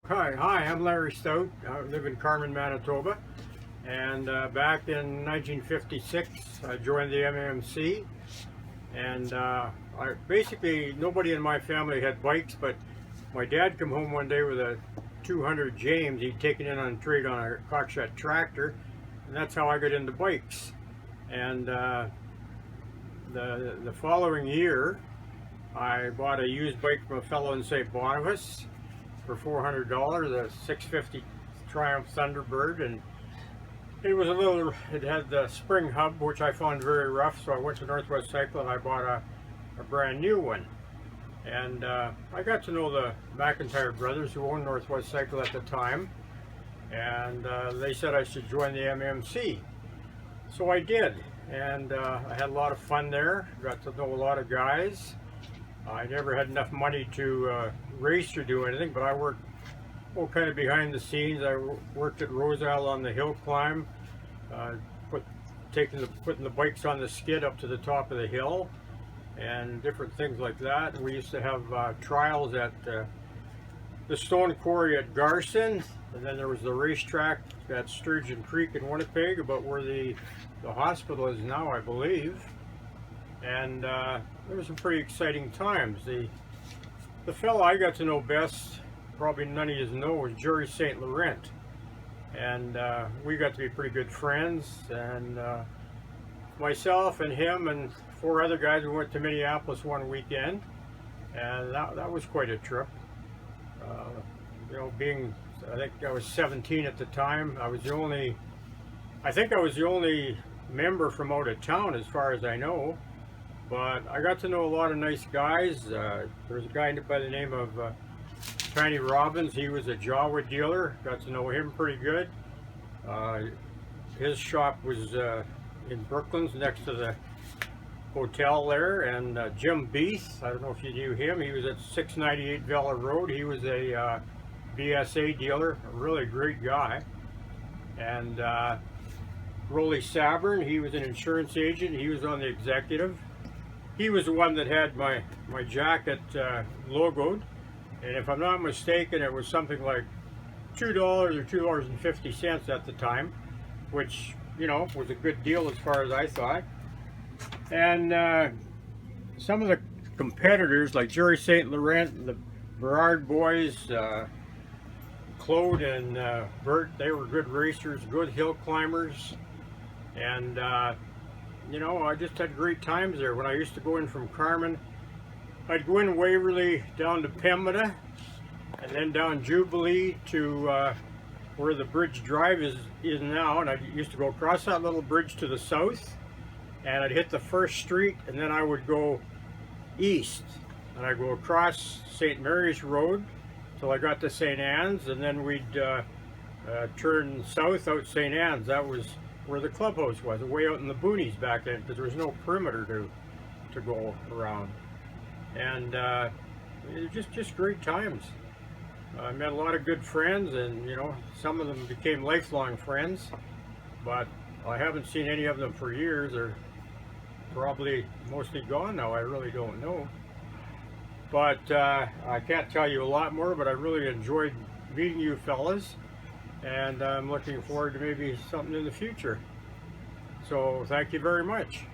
Hi, I'm Larry Stout. I live in Carmen, Manitoba, and back in 1956 I joined the MMC, and basically nobody in my family had bikes, but my dad came home one day with a 200 James he'd taken in on trade on a cockshot tractor, and that's how I got into bikes. And the following year I bought a used bike from a fellow in St. Boniface for $400, a 650 Triumph Thunderbird, and it had the spring hub, which I found very rough, so I went to Northwest Cycle and I bought a brand new one. And I got to know the McIntyre brothers, who owned Northwest Cycle at the time, and they said I should join the MMC. So I did, and I had a lot of fun there, got to know a lot of guys. I never had enough money to race or do anything, but I worked kind of behind the scenes. I worked at Roselle on the hill climb, putting the bikes on the skid up to the top of the hill, and different things like that. And we used to have trials at the Stone Quarry at Garson, and then there was the racetrack at Sturgeon Creek in Winnipeg, about where the hospital is now, I believe. And there were some pretty exciting times. The fellow I got to know best, probably none of you know, was Jerry St. Laurent, and we got to be pretty good friends. And myself and him and 4 other guys, we went to Minneapolis one weekend, and that was quite a trip. I think I was 17 at the time. I think I was the only member from out of town, as far as I know. But I got to know a lot of nice guys. There was a guy by the name of Tiny Robbins. He was a Jawa dealer. Got to know him pretty good. His shop was in Brooklands, next to the hotel there. And Jim Beath, I don't know if you knew him. He was at 698 Vella Road. He was a BSA dealer, a really great guy. And Rolly Sabern, he was an insurance agent. He was on the executive. He was the one that had my jacket logoed, and if I'm not mistaken, it was something like $2 or $2.50 at the time, which, you know, was a good deal as far as I thought. And some of the competitors, like Jerry St. Laurent, the Berard boys, Claude and Bert, they were good racers, good hill climbers, and you know, I just had great times there. When I used to go in from Carmen, I'd go in Waverly down to Pembina, and then down Jubilee to where the Bridge Drive is now, and I used to go across that little bridge to the south, and I'd hit the first street, and then I would go east, and I'd go across St. Mary's Road till I got to St. Anne's, and then we'd turn south out St. Anne's. That was where the clubhouse was, way out in the boonies back then, because there was no perimeter to go around. And it was just great times. I met a lot of good friends, and you know, some of them became lifelong friends, but I haven't seen any of them for years. They're probably mostly gone now. I really don't know. But I can't tell you a lot more, but I really enjoyed meeting you fellas, and I'm looking forward to maybe something in the future. So thank you very much.